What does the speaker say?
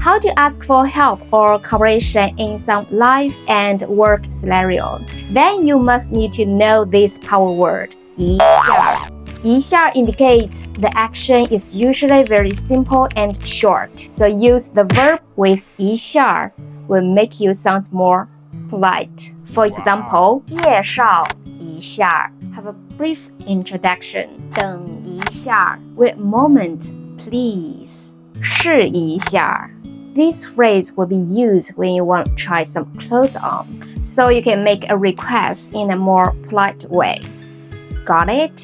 How to ask for help or cooperation in some life and work scenario? Then you must need to know this power word, xiar. Xiar indicates the action is usually very simple and short. So use the verb with xiar will make you sound more polite. For example, 介绍一下, have a brief introduction. 等一下, wait a moment, please. 试一下. This phrase will be used when you want to try some clothes on, so you can make a request in a more polite way. Got it?